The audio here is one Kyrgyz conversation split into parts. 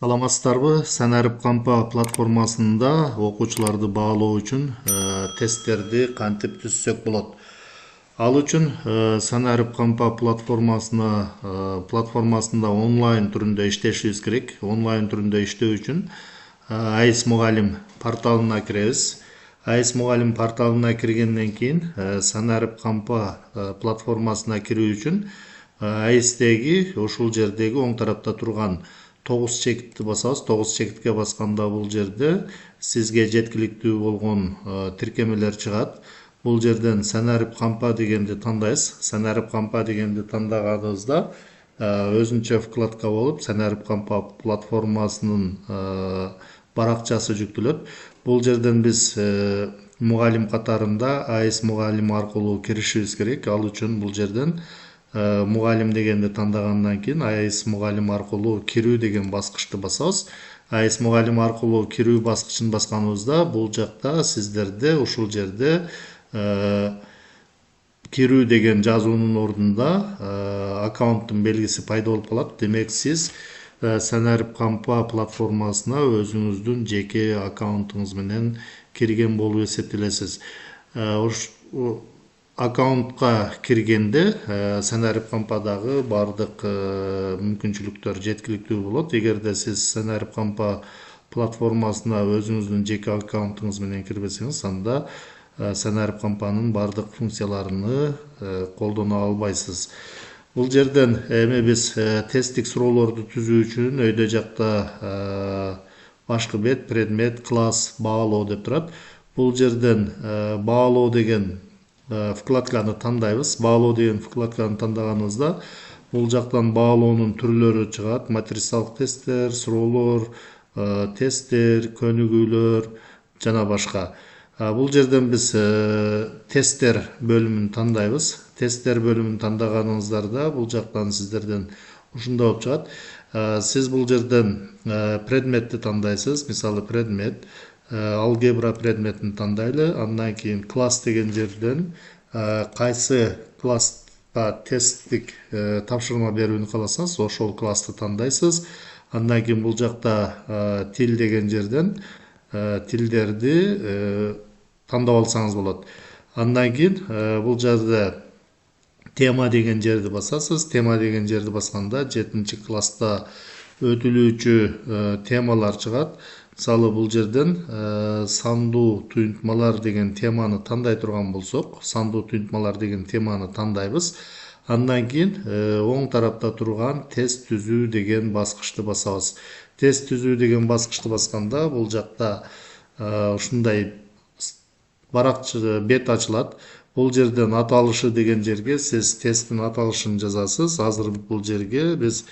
Саламатсыздарбы? Санарып кампа платформасында окуучуларды баалоо үчүн тесттерди кантип түзсөк болот? Ал үчүн Санарып кампа платформасында онлайн түрүндө иштешибиз керек. Онлайн түрүндө иштөө үчүн АИС Мугалим порталына киребиз. АИС Мугалим порталына киргенден кийин Санарып кампа платформасына кирүү үчүн АИСтеги ушул жердеги оң тарапта турган 9 чекитти басабыз. 9 чекитке басканда бул жерде сизге жеткиликтүү болгон тиркемелер чыгат. Бул жерден Санарып кампа дегенди тандайсыз. Санарып кампа дегенди тандаганыбызда өзүнчө вкладка болуп, Санарып кампа платформасынын баракчасы жүктөлөт. Бул жерден биз мугалим катарында АИС Мугалим аркылуу киришибиз керек. Ал үчүн бул жерден мугалим дегенди тандагандан кийин АИС Мугалим аркылуу кирүү деген баскычты басабыз. АИС Мугалим аркылуу кирүү баскычын басканыбызда бул жакта сиздерде ушул жерде кирүү деген жазуунун ордунда аккаунттун белгиси пайда болуп калат. Демек сиз Санарып кампа платформасына өзүңүздүн жеке аккаунтуңуз менен кирген болуп эсептелесиз. Аккаунтка киргенде Санарып кампадагы бардык мүмкүнчүлүктөр жеткиликтүү болот. Эгерде сиз Санарып кампа платформасына өзүңүздүн жеке аккаунтуңуз менен кирбесеңиз, анда Санарып кампанын бардык функцияларыны колдоно албайсыз. Бул жерден эми биз тесттик суроолорду түзүү үчүн өйдө жакта башкы бет, предмет, класс, баалоо деп турат. Бул жерден баалоо деген вкладканы тандайбыз. Баалоо деген вкладканы тандаганыбызда бул жактан баалоонун түрлөрү чыгат. Матрицалык тесттер, суроолор, тесттер, көнүгүүлөр жана башка. Бул жерден биз тесттер бөлүмүн тандайбыз. Тесттер бөлүмүн тандаганыңыздарда бул жактан сиздерден ушундай болуп чыгат. Сиз бул жерден предметти тандайсыз. Мисалы предмет алгебра предметин тандайлы. Андан кийин класс деген жерден кайсы класска тесттик тапшырма берүүнү кааласаңыз, ошол классты тандайсыз. Андан кийин бул жакта тил деген жерден тилдерди тандап алсаңыз болот. Андан кийин бул жерде тема деген жерди басасыз. Тема деген жерди басканда 7-чи класста өтүлүүчү темалар чыгат. Мисалы бул жерден сандуу туюнтмалар деген теманы тандай турган болсок, сандуу туюнтмалар деген теманы тандайбыз. Андан кийин оң тарапта турган тест түзүү деген баскычты басабыз. Тест түзүү деген баскычты басканда бул жакта ушундай баракча бет ачылат. Бул жерден аталышы деген жерге сиз тесттин аталышын жазасыз. Азыр бул жерге биз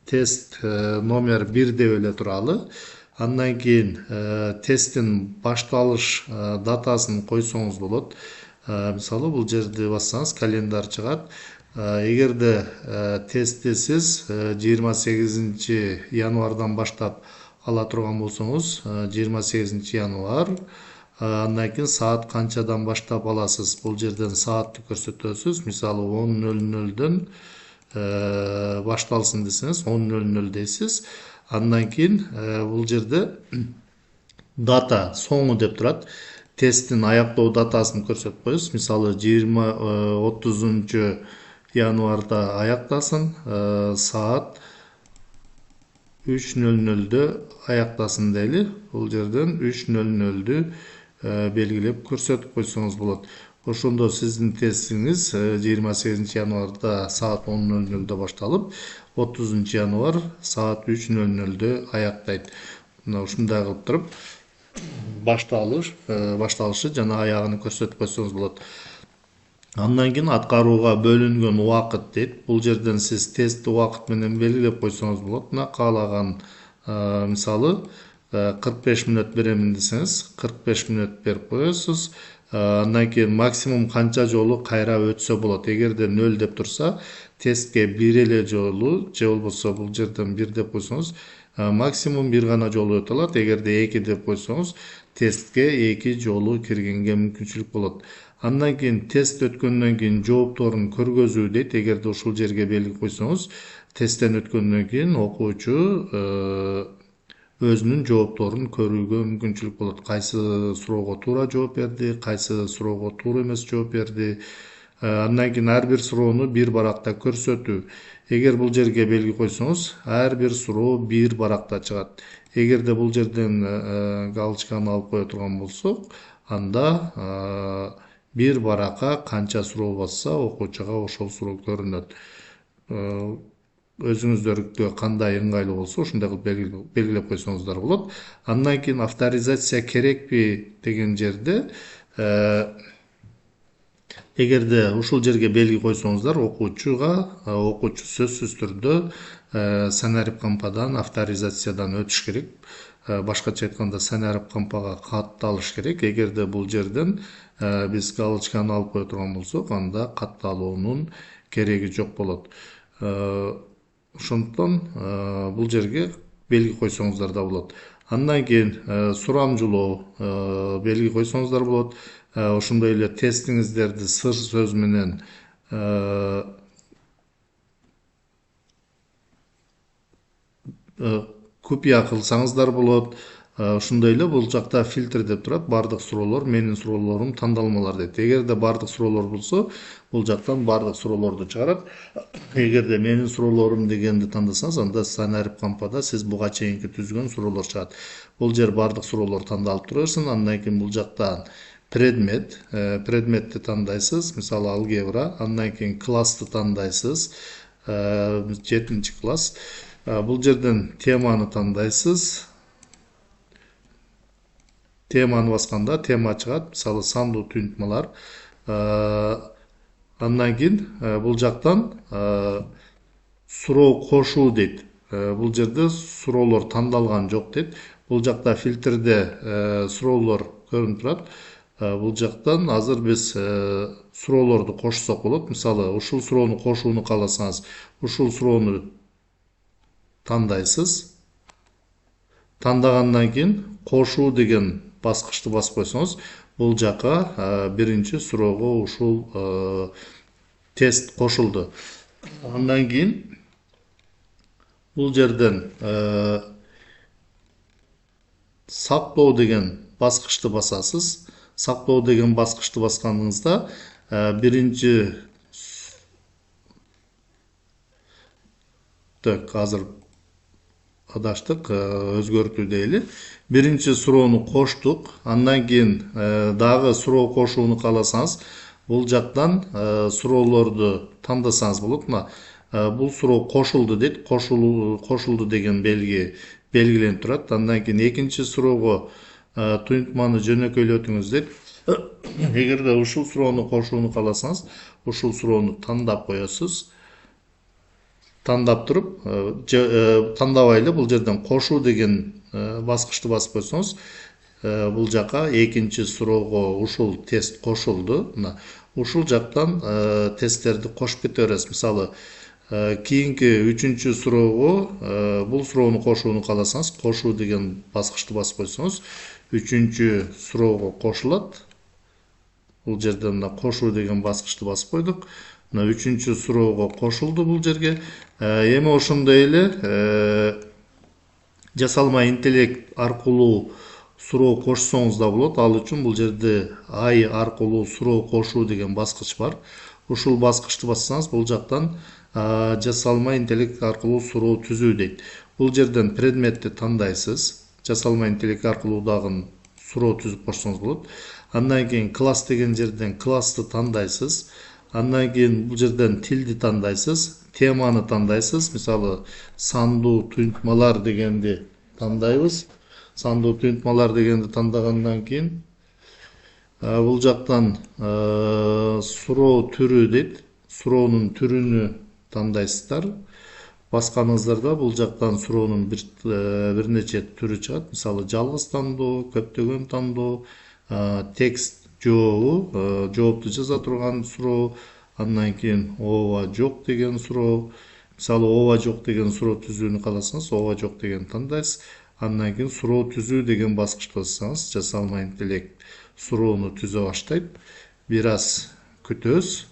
тест номер 1 деп эле туралы. Андан кийин тесттин башталыш датасын койсоңуз болот. Мисалы бул жерди бассаңыз календар чыгат. Эгерде тестти сиз 28 январдан баштап ала турган болсоңуз, 28 январ, андан кийин саат канчадан баштап аласыз? Бул жерден саатты көрсөтөсүз. Мисалы 10:00дөн башталсын десеңиз, 10:00 дейсиз. Андан кийин бул жерде дата соңу деп турат. Тесттин аяктоо датасын көрсөтүп коесуз. Мисалы 30 январда аяктасын, саат 3:00дө аяктасын дейли. Бул жерден 3:00дү белгилеп көрсөтүп койсоңуз болот. Ошондо сиздин тестиңиз 28 январда саат 10:00дө башталып, 30 январ саат 3:00дө аяктайт. Мына ушундай кылып туруп башталышы жана аягын көрсөтүп койсоңуз болот. Андан кийин аткарууга бөлүнгөн убакыт дейт. Бул жерден сиз тестти убакыт менен белгилеп койсоңуз болот. Мына каалаган мисалы 45 мүнөт беремин десеңиз, 45 мүнөт берип коесуз. Андан кийин максимум канча жолу кайра өтсө болот. Эгерде 0 деп турса, тестке бир эле жолу, же болбосо бул жерден 1 деп койсоңуз, максимум бир гана жолу өтө алат. Эгерде 2 деп койсоңуз, тестке 2 жолу киргенге мүмкүнчүлүк болот. Андан кийин тест өткөндөн кийин жоопторун көргөзүү дейт. Эгерде ушул жерге белги койсоңуз, тесттен өткөндөн кийин окуучу өзүнүн жоопторун көрүүгө мүмкүнчүлүк болот. Кайсы суроого туура жооп берди, кайсы суроого туура эмес жооп берди. Андан кийин ар бир суроону бир баракта көрсөтүү. Эгер бул жерге белги койсоңуз, ар бир суроо бир баракта чыгат. Эгерде бул жерден галочканы алып кое турган болсок, анда бир баракка канча суроо басса, окуучуга ошол суроо көрүнөт. Өзүңүздөргө кандай ыңгайлуу болсо, ошондой кылып белгилеп койсоңуздар болот. Андан кийин авторизация керекпи деген жерде, эгерде ушул жерге белги койсоңуздар, окуучу сөзсүз түрдө Санарип Кампадан авторизациядан өтүш керек. Башкача айтканда, Санарип Кампага катталыш керек. Эгерде бул жерден биз галочканы алып кое турган болсок, анда катталуунун кереги жок болот. Ошондуктан бул жерге белги койсоңуздар да болот. Андан кийин сурамжылоо белги койсоңуздар болот. Ошондой эле тестиңиздерди сыр сөз менен купия кылсаңыздар болот. Ошондой эле бул жакта фильтр деп турат. Бардык суроолор менин суроолорум тандалмалар дейт. Эгерде бардык суроолор болсо, бул жактан бардык суроолорду чыгарат. Эгерде менин суроолорум дегенди тандасаңыз, анда Санарип Кампада сиз буга чейинки түзгөн суроолор чыгат. Бул жер бардык суроолор тандалып тура берсин. Андан кийин бул жактан предметти тандайсыз, мисалы алгебра. Андан кийин классты тандайсыз, 7-класс. Бул жерден теманы тандайсыз. Теманы басканда тема чыгат, мисалы сандуу түнтмалар. Андан кийин бул жактан суроо кошуу дейт. Бул жерде суроолор тандалган жок дейт. Бул жакта фильтрде суроолор көрүнүп турат. Бул жактан азыр биз суроолорду кошсок болот. Мисалы, ушул суроону кошууну кааласаңыз, ушул суроону тандайсыз. Тандагандан кийин кошуу деген баскычты басып койсоңуз, бул жака биринчи суроого ушул тест кошулду. Андан кийин бул жерден сактоо деген баскычты басасыз. Сактоо деген баскычты басканыңызда биринчи азыр адаштык, өзгөртүү дейли. Биринчи суроону коштук. Андан кийин дагы суроо кошууну кааласаңыз, бул жактан суроолорду тандасаңыз болот. Бул суроо кошулду дейт. Кошулду деген белгиленип турат. Андан кийин экинчи суроого туйнтманы жөнөкөйлөтүңүз дейт. Эгерде ушул суроону кошууну кааласаңыз, ушул суроону тандап коесуз. Тандап туруп, тандабай эле бул жерден кошуу деген баскычты басып койсоңуз, бул жака экинчи суроого ушул тест кошулду. Ушул жактан тесттерди кошуп кете бересиз. Мисалы, кийинки үчүнчү суроого бул суроону кошууну кааласаңыз, кошуу деген баскычты басып койсоңуз, үчүнчү суроого кошулат. Бул жерден кошуу деген баскычты басып койдук. Үчүнчү суроого кошулду бул жерге. Эми ошондой эле жасалма интеллект аркылуу суроо кошсоңуз да болот. Ал үчүн бул жерде ай аркылуу суроо кошуу деген баскыч бар. Ушул баскычты бассаңыз, бул жактан жасалма интеллект аркылуу суроо түзүү дейт. Бул жерден предметти тандайсыз. Жасалма интеллект аркылуу дагы суроо түзүп кошсоңуз болот. Андан кийин класс деген жерден классты тандайсыз. Андан кийин бул жерден тилди тандайсыз, теманы тандайсыз. Мисалы, сандуу туйнтмалар дегенди тандайбыз. Сандуу туйнтмалар дегенди тандагандан кийин бул жактан суроо түрү дейт. Суроонун түрүнү тандайсыздар. Басканыңыздарда бул жактан суроонун бир нече түрү чыгат. Мисалы, жалгыз тандоо, көптөгөн тандоо, текст жообу, жоопту жаза турган суроо. Андан кийин ооба жок деген суроо. Мисалы, ооба жок деген суроо түзүүнү кааласаңыз, ооба жок деген тандайсыз. Андан кийин суроо түзүү деген баскычты бассаңыз, жасалма интеллект суроону түзө баштайт. Бир аз күтөбүз.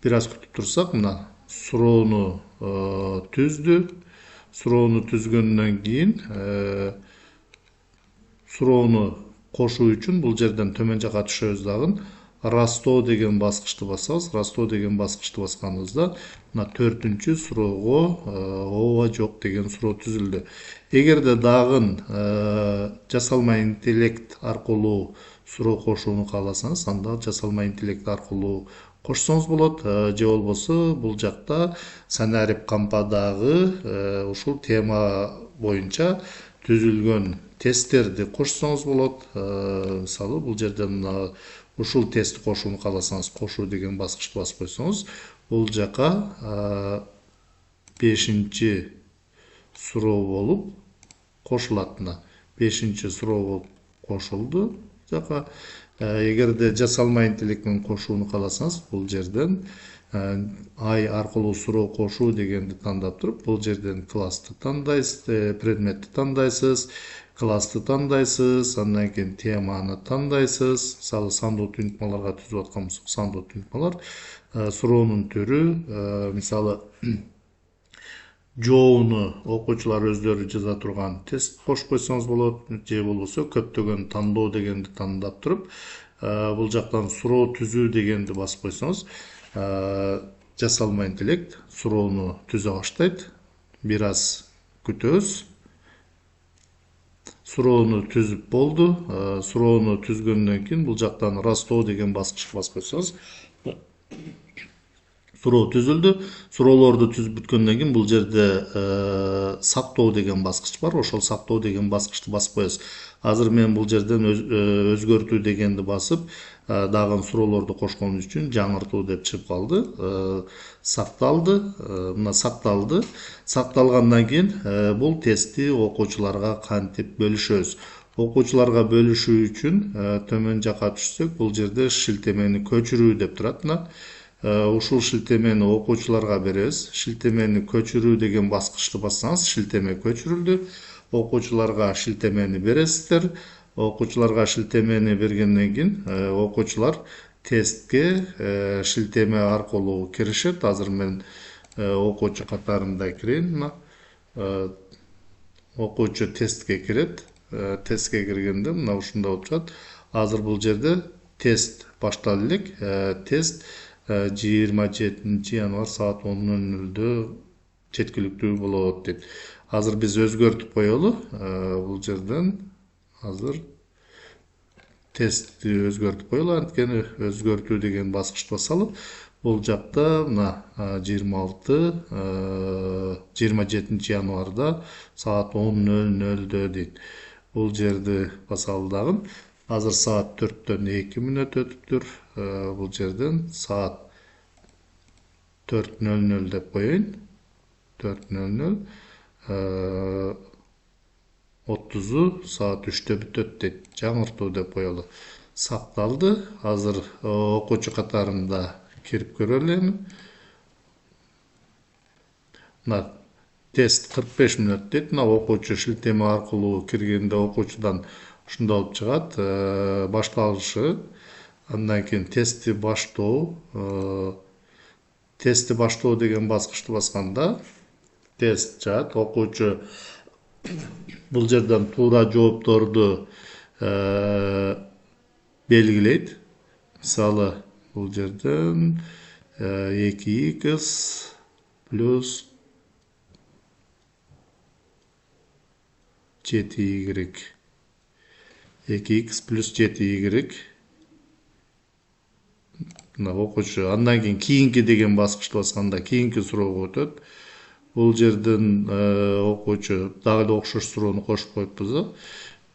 Бир аз күтүп турсак, мына суроону түздү. суроону түзгөндөн кийин суроону кошуу үчүн бул жерден төмөн жака түшөбүз дагы растоо деген баскычты басабыз. Растоо деген баскычты басканыбызда мына 4-чү суроого ооба жок деген суроо түзүлдү. Эгерде дагы жасалма интеллект аркылуу суроо кошууну кааласаңыз, анда жасалма интеллект аркылуу кошсоңуз болот, же болбосо бул жакта Санарип кампадагы ушул тема боюнча түзүлгөн тесттерди кошсоңуз болот. Мисалы бул жерден ушул тестти кошууну кааласаңыз, кошуу деген баскычты басып койсоңуз, бул жака 5-чи суроо болуп кошулат. 5-чи суроо болуп кошулду жака. Эгерде жасалма интеллект менен кошууну кааласаңыз, бул жерден ай аркылуу суроо кошуу дегенди тандап туруп, бул жерден классты тандайсыз, предметти тандайсыз, классты тандайсыз, андан кийин теманы тандайсыз. Мисалы сандуу түнүкмаларга түзүп аткан болсок, сандуу түнүкмалар, суроонун түрү, мисалы жоону окуучулар өздөрү жаза турган тест кошуп койсоңуз болот, же болбосо көптөгөн тандоо дегенди тандап туруп, бул жактан суроо түзүү дегенди басып койсоңуз, жасалма интеллект суроону түзө баштайт. Бир аз күтөбүз. Суроону түзүп болду. Суроону түзгөндөн кийин бул жактан растоо деген баскычты басып койсоңуз, суроо түзүлдү. Суроолорду түзүп бүткөндөн кийин бул жерде сактоо деген баскыч бар. Ошол сактоо деген баскычты басып коебуз. Азыр мен бул жерден өзгөртүү дегенди басып, дагы суроолорду кошкон үчүн жаңыртуу деп чыгып калды. Сакталды. Мына сакталды. Сакталгандан кийин бул тестти окуучуларга кантип бөлүшөбүз? Окуучуларга бөлүшүү үчүн төмөн жака түшсөк, бул жерде шилтемени көчүрүү деп турат. Ушул шилтемени окуучуларга беребиз. Шилтемени көчүрүү деген баскычты бассаңыз, шилтеме көчүрүлдү. Окуучуларга шилтемени бересиздер. Окуучуларга шилтемени бергенден кийин окуучулар тестке шилтеме аркылуу киришет. Азыр мен окуучу катарында кирейин. Окуучу тестке кирет. Тестке киргенде мына ушундай болуп турат. Азыр бул жерде тест башталды элек. Тест 27 январь саат 10:00 жеткиликтүү болот дейт. Азыр биз өзгөртүп коелу. Бул жерден азыр тестти өзгөртүп коелу. Анткени өзгөртүү деген баскычты басалы. Бул жакта мына 27 январда саат 10:00 дейт. Бул жерди басалы дагы. Азыр саат 4-төн 2 мүнөт өтүптүр. Бул жерден саат 4:00 деп коеюн. 4:00. 30-у саат 3-тө бүтөт дейт. Жаңыртуу деп коелу. Сакталды. Азыр окуучу катарында кирип көрөлү. Мына тест 45 мүнөт дейт. Мына окуучу шилтеме аркылуу киргенде окуучудан ушундай болуп чыгат. Башталышы, андан кийин тестти баштоо. Тестти баштоо деген баскычты басканда тест чыгат. Окуучу бул жерден туура жоопторду белгилейт. Мисалы бул жерден 2x плюс 7y. 2x плюс 7y. Мына окуучу андан кийинки деген баскычты басканда кийинки суроого өтөт. Бул жерден окуучу дагы эле окшош суроону кошуп коюппуз.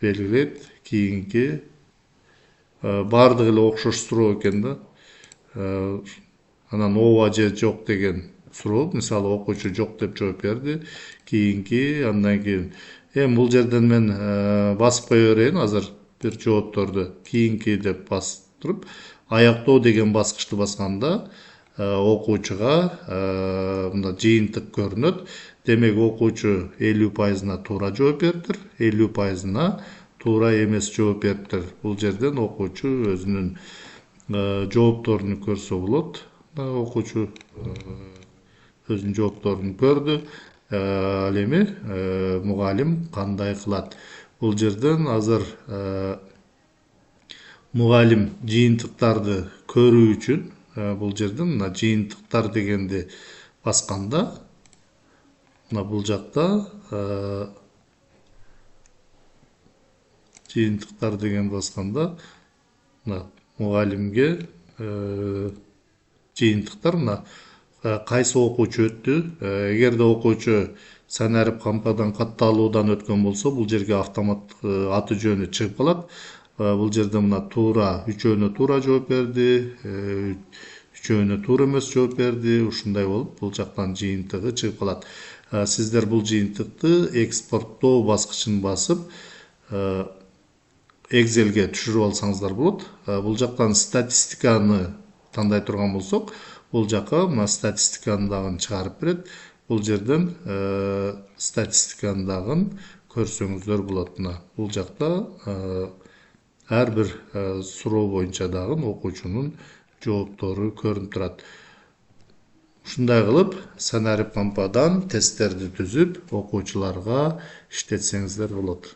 Белгилейт. Кийинки бардыгы эле окшош суроо экен. Анан ооба же жок деген суроо. Мисалы окуучу жок деп жооп берди. Кийинки, андан кийин бул жерден мен басып кое берейин. Азыр бир жоопторду кийинки деп басып туруп, аяктоо деген баскычты басканда окуучуга мында жыйынтык көрүнөт. Демек окуучу 50%-на туура жооп бериптир, 50%-на туура эмес жооп бериптир. Бул жерден окуучу өзүнүн жоопторун көрсө болот. Окуучу өзүнүн жоопторун көрдү. ал эми мугалим кандай кылат. Бул жерден азыр мугалим жыйынтыктарды көрүү үчүн бул жерден мына жыйынтыктар дегенди басканда, мына бул жакта жыйынтыктар деген басканда, мына мугалимге жыйынтыктар, мына кайсы окуучу өттү. Эгерде окуучу санарип кампадан катталуудан өткөн болсо, бул жерге автомат аты жөнү чыгып калат. Бул жерде мына туура, үчөөнө туура жооп берди, үчөөнө туура эмес жооп берди. Ушундай болуп, бул жактан жыйынтыгы чыгып калат. Сиздер бул жыйынтыкты экспорттоо баскычын басып, Excel'ге түшүрүп алсаңыздар болот. Бул жактан статистиканы тандай турган болсок, бул жака мына статистиканы дагы чыгарып берет. Бул жерден статистиканы дагы көрсөңүздөр болот. Мына бул жакта ар бир суроо боюнча дагы окуучунун жооптору көрүнүп турат. Ушундай кылып, санарип кампадан тесттерди түзүп, окуучуларга иштетсеңиздер болот.